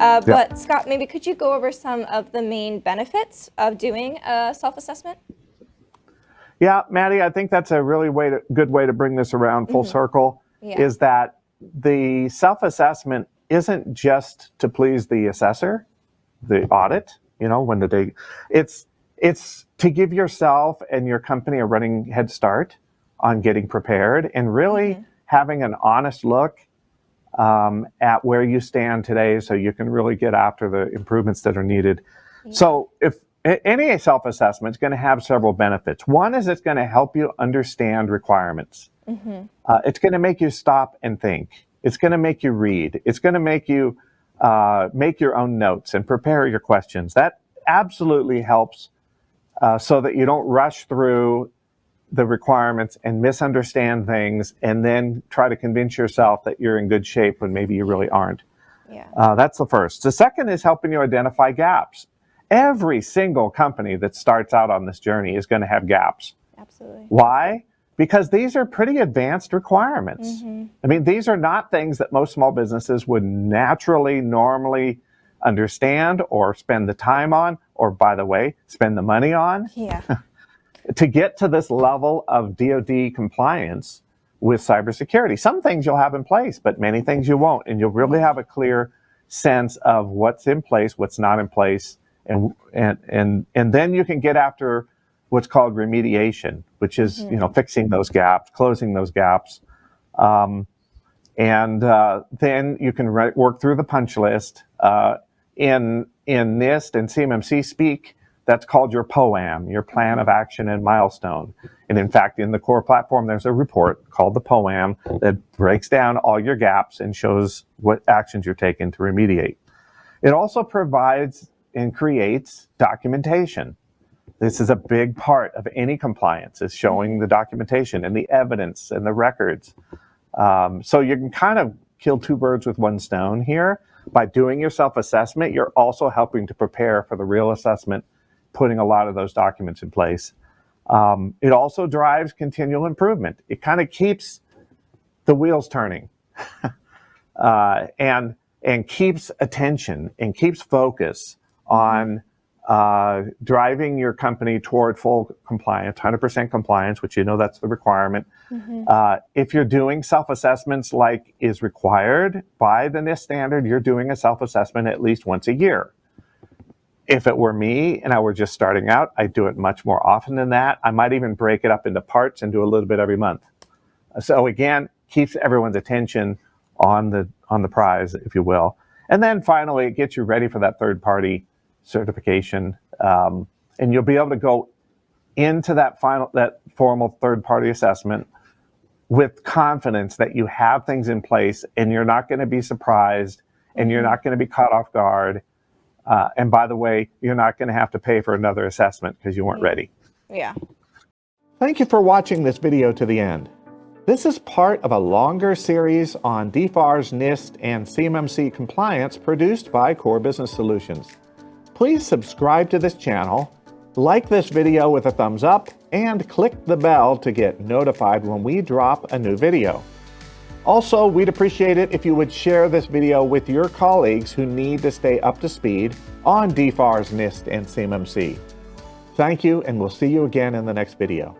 But Scott, maybe could you go over some of the main benefits of doing a self-assessment? Yeah, Maddie, I think that's a really good way to bring this around full circle, is that the self-assessment isn't just to please the assessor, the audit, when the day, it's to give yourself and your company a running head start on getting prepared and really having an honest look at where you stand today so you can really get after the improvements that are needed. So if any self-assessment is going to have several benefits. One is it's going to help you understand requirements. It's going to make you stop and think. It's going to make you read. It's going to make you make your own notes and prepare your questions. That absolutely helps so that you don't rush through the requirements and misunderstand things and then try to convince yourself that you're in good shape when maybe you really aren't. That's the first. The second is helping you identify gaps. Every single company that starts out on this journey is going to have gaps. Absolutely. Why? Because these are pretty advanced requirements. I mean, these are not things that most small businesses would normally understand or spend the time on, or by the way, spend the money on. To get to this level of DoD compliance with cybersecurity. Some things you'll have in place, but many things you won't. And you'll really have a clear sense of what's in place, what's not in place. And then you can get after what's called remediation, which is, fixing those gaps, closing those gaps. Then you can work through the punch list. In NIST and CMMC speak, that's called your POAM, your Plan of Action and Milestone. And in fact, in the core platform, there's a report called the POAM that breaks down all your gaps and shows what actions you're taking to remediate. It also provides and creates documentation. This is a big part of any compliance, is showing the documentation and the evidence and the records. So you can kind of kill two birds with one stone here. By doing your self-assessment, you're also helping to prepare for the real assessment, putting a lot of those documents in place. It also drives continual improvement. It kind of keeps the wheels turning and keeps attention and keeps focus on driving your company toward full compliance, 100% compliance, which that's the requirement. If you're doing self-assessments like is required by the NIST standard, you're doing a self-assessment at least once a year. If it were me and I were just starting out, I'd do it much more often than that. I might even break it up into parts and do a little bit every month. So again, keeps everyone's attention on the prize, if you will. And then finally, it gets you ready for that third-party certification. And you'll be able to go into that formal third-party assessment with confidence that you have things in place and you're not going to be surprised and you're not going to be caught off guard. And by the way, you're not going to have to pay for another assessment because you weren't ready. Thank you for watching this video to the end. This is part of a longer series on DFARS, NIST, and CMMC compliance produced by Core Business Solutions. Please subscribe to this channel, like this video with a thumbs up, and click the bell to get notified when we drop a new video. Also, we'd appreciate it if you would share this video with your colleagues who need to stay up to speed on DFARS, NIST, and CMMC. Thank you, and we'll see you again in the next video.